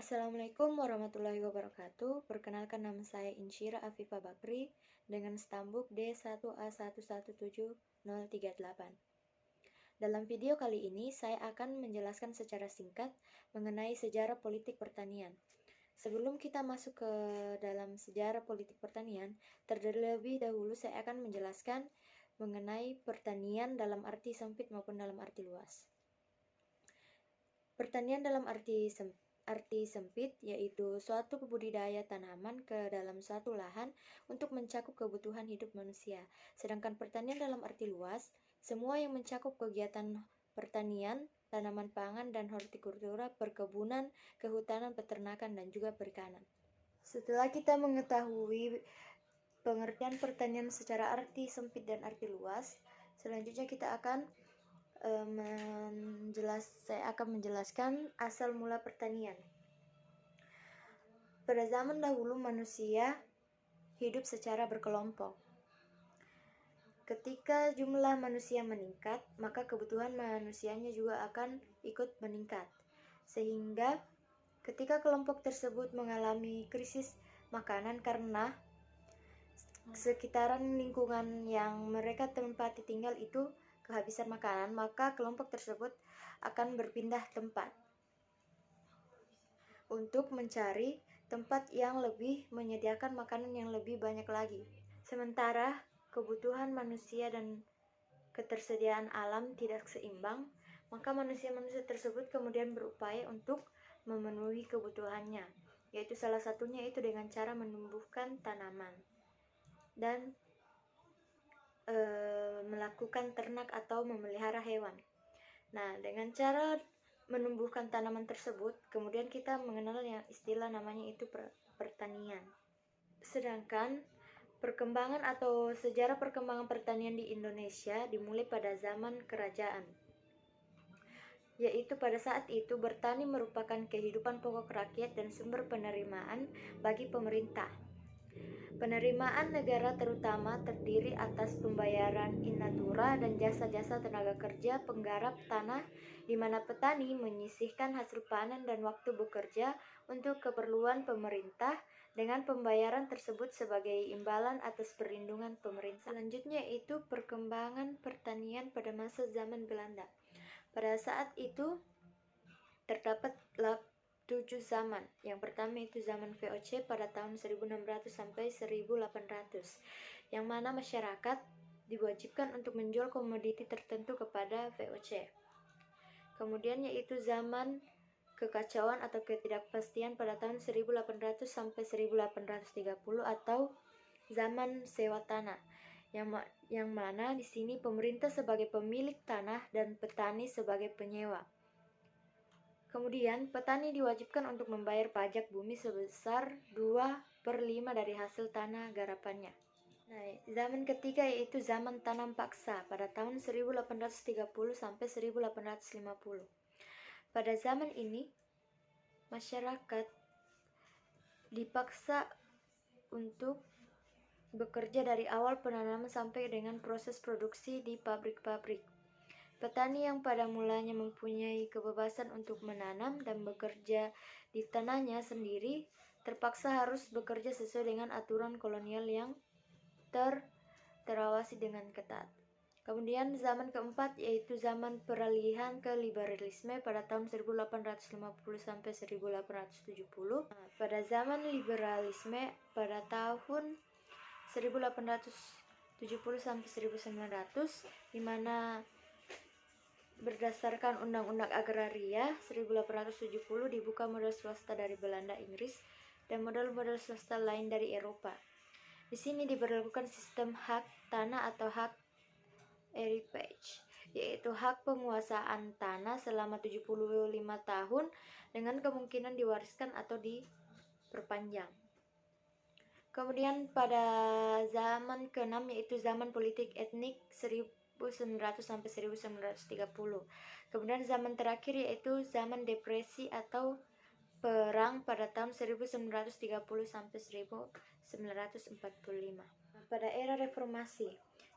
Assalamualaikum warahmatullahi wabarakatuh. Perkenalkan, nama saya Insyira Afifah Bakri dengan stambuk D117038. Dalam video kali ini saya akan menjelaskan secara singkat mengenai sejarah politik pertanian. Sebelum kita masuk ke dalam sejarah politik pertanian, terlebih dahulu saya akan menjelaskan mengenai pertanian dalam arti sempit maupun dalam arti luas. Pertanian dalam arti sempit yaitu suatu budidaya tanaman ke dalam suatu lahan untuk mencakup kebutuhan hidup manusia. Sedangkan pertanian dalam arti luas, semua yang mencakup kegiatan pertanian, tanaman pangan dan hortikultura, perkebunan, kehutanan, peternakan dan juga perikanan. Setelah kita mengetahui pengertian pertanian secara arti sempit dan arti luas, selanjutnya kita akan saya akan menjelaskan asal mula pertanian. Pada zaman dahulu manusia hidup secara berkelompok. Ketika jumlah manusia meningkat, maka kebutuhan manusianya juga akan ikut meningkat. Sehingga ketika kelompok tersebut mengalami krisis makanan karena sekitaran lingkungan yang mereka tempati tinggal itu kehabisan makanan, maka kelompok tersebut akan berpindah tempat untuk mencari tempat yang lebih menyediakan makanan yang lebih banyak lagi. Sementara kebutuhan manusia dan ketersediaan alam tidak seimbang, maka manusia-manusia tersebut kemudian berupaya untuk memenuhi kebutuhannya, yaitu salah satunya itu dengan cara menumbuhkan tanaman dan melakukan ternak atau memelihara hewan. Nah, dengan cara menumbuhkan tanaman tersebut, kemudian kita mengenal yang istilah namanya itu pertanian. Sedangkan perkembangan atau sejarah perkembangan pertanian di Indonesia dimulai pada zaman kerajaan, yaitu pada saat itu bertani merupakan kehidupan pokok rakyat dan sumber penerimaan bagi pemerintah. Penerimaan negara terutama terdiri atas pembayaran in natura dan jasa-jasa tenaga kerja penggarap tanah, di mana petani menyisihkan hasil panen dan waktu bekerja untuk keperluan pemerintah dengan pembayaran tersebut sebagai imbalan atas perlindungan pemerintah. Selanjutnya itu perkembangan pertanian pada masa zaman Belanda. Pada saat itu terdapat 7 zaman. Yang pertama itu zaman VOC pada tahun 1600 sampai 1800, yang mana masyarakat diwajibkan untuk menjual komoditi tertentu kepada VOC. Kemudian yaitu zaman kekacauan atau ketidakpastian pada tahun 1800 sampai 1830 atau zaman sewa tanah. Yang mana di sini pemerintah sebagai pemilik tanah dan petani sebagai penyewa. Kemudian, petani diwajibkan untuk membayar pajak bumi sebesar 2/5 dari hasil tanah garapannya. Nah, zaman ketiga yaitu zaman tanam paksa pada tahun 1830 sampai 1850. Pada zaman ini, masyarakat dipaksa untuk bekerja dari awal penanaman sampai dengan proses produksi di pabrik-pabrik. Petani yang pada mulanya mempunyai kebebasan untuk menanam dan bekerja di tanahnya sendiri, terpaksa harus bekerja sesuai dengan aturan kolonial yang terawasi dengan ketat. Kemudian zaman keempat yaitu zaman peralihan ke liberalisme pada tahun 1850 sampai 1870. Pada zaman liberalisme pada tahun 1870 sampai 1900, di mana berdasarkan Undang-Undang Agraria 1870 dibuka modal swasta dari Belanda, Inggris, dan modal-modal swasta lain dari Eropa. Di sini diberlakukan sistem hak tanah atau hak heritage, yaitu hak penguasaan tanah selama 75 tahun dengan kemungkinan diwariskan atau diperpanjang. Kemudian pada zaman ke-6 yaitu zaman politik etnik 1900 sampai 1930. Kemudian zaman terakhir yaitu zaman depresi atau perang pada tahun 1930 sampai 1945. Pada era reformasi,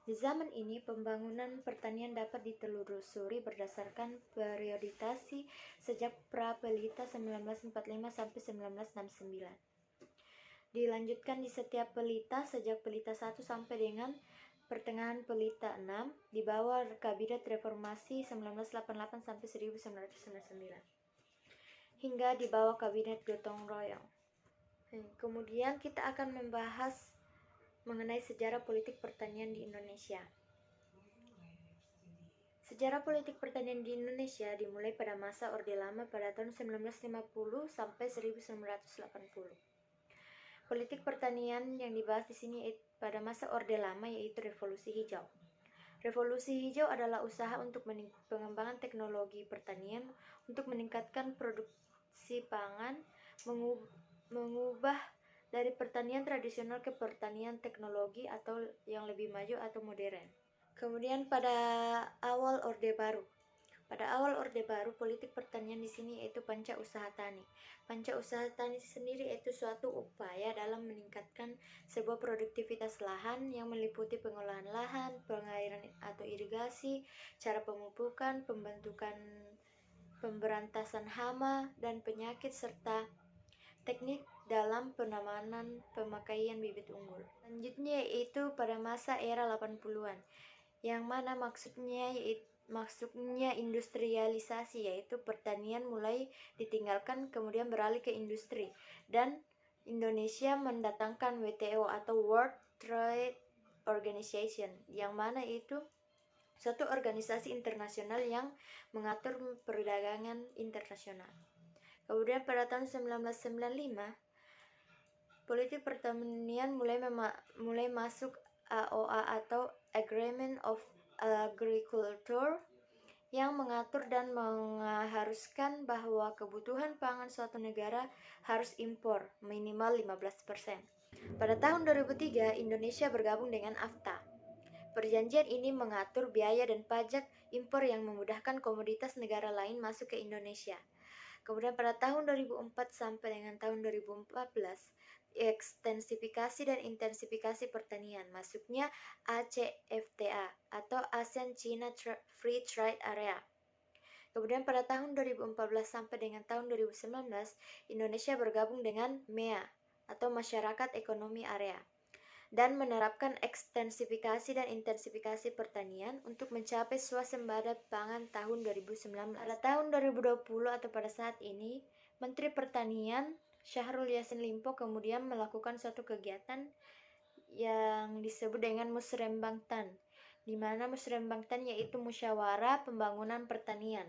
Di zaman ini, pembangunan pertanian dapat ditelusuri berdasarkan periodisasi sejak pra-pelita 1945 sampai 1969. Dilanjutkan di setiap pelita sejak pelita 1 sampai dengan pertengahan pelita 6 di bawah Kabinet Reformasi 1988 sampai 1999 hingga di bawah Kabinet Gotong Royong. Kemudian kita akan membahas mengenai sejarah politik pertanian di Indonesia. Sejarah politik pertanian di Indonesia dimulai pada masa Orde Lama pada tahun 1950 sampai 1980. Politik pertanian yang dibahas di sini pada masa Orde Lama yaitu Revolusi Hijau. Revolusi Hijau adalah usaha untuk pengembangan teknologi pertanian untuk meningkatkan produksi pangan, mengubah dari pertanian tradisional ke pertanian teknologi atau yang lebih maju atau modern. Kemudian pada awal Orde Baru. Pada awal Orde Baru, politik pertanian di sini yaitu panca usaha tani. Panca usaha tani sendiri yaitu suatu upaya dalam meningkatkan sebuah produktivitas lahan yang meliputi pengolahan lahan, pengairan atau irigasi, cara pemupukan, pemberantasan hama dan penyakit serta teknik dalam penanaman pemakaian bibit unggul. Selanjutnya yaitu pada masa era 80-an, yang mana maksudnya industrialisasi, yaitu pertanian mulai ditinggalkan kemudian beralih ke industri, dan Indonesia mendatangkan WTO atau World Trade Organization, yang mana itu suatu organisasi internasional yang mengatur perdagangan internasional. Kemudian pada tahun 1995, politik pertanian mulai masuk AOA atau Agreement of Agriculture, yang mengatur dan mengharuskan bahwa kebutuhan pangan suatu negara harus impor minimal 15%. Pada tahun 2003, Indonesia bergabung dengan AFTA. Perjanjian ini mengatur biaya dan pajak impor yang memudahkan komoditas negara lain masuk ke Indonesia. Kemudian pada tahun 2004 sampai dengan tahun 2014, ekstensifikasi dan intensifikasi pertanian, masuknya ACFTA atau ASEAN China Free Trade Area. Kemudian pada tahun 2014 sampai dengan tahun 2019, Indonesia bergabung dengan MEA atau Masyarakat Ekonomi Area, dan menerapkan ekstensifikasi dan intensifikasi pertanian untuk mencapai swasembada pangan tahun 2019. Pada tahun 2020 atau pada saat ini, Menteri Pertanian Syahrul Yassin Limpo kemudian melakukan suatu kegiatan yang disebut dengan Musrembang Tan, di mana Musrembang Tan yaitu Musyawarah Pembangunan Pertanian.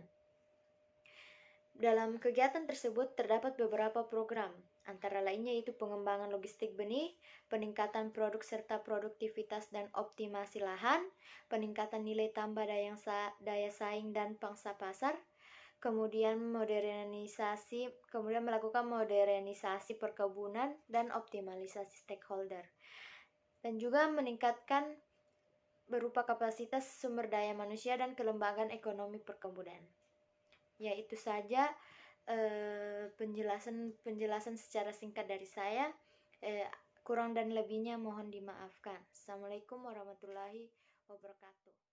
Dalam kegiatan tersebut terdapat beberapa program, antara lainnya yaitu pengembangan logistik benih, peningkatan produk serta produktivitas dan optimasi lahan, peningkatan nilai tambah daya saing dan pangsa pasar, kemudian melakukan modernisasi perkebunan dan optimalisasi stakeholder, dan juga meningkatkan berupa kapasitas sumber daya manusia dan kelembagaan ekonomi perkebunan. Ya, itu saja penjelasan secara singkat dari saya. Kurang dan lebihnya mohon dimaafkan. Assalamualaikum warahmatullahi wabarakatuh.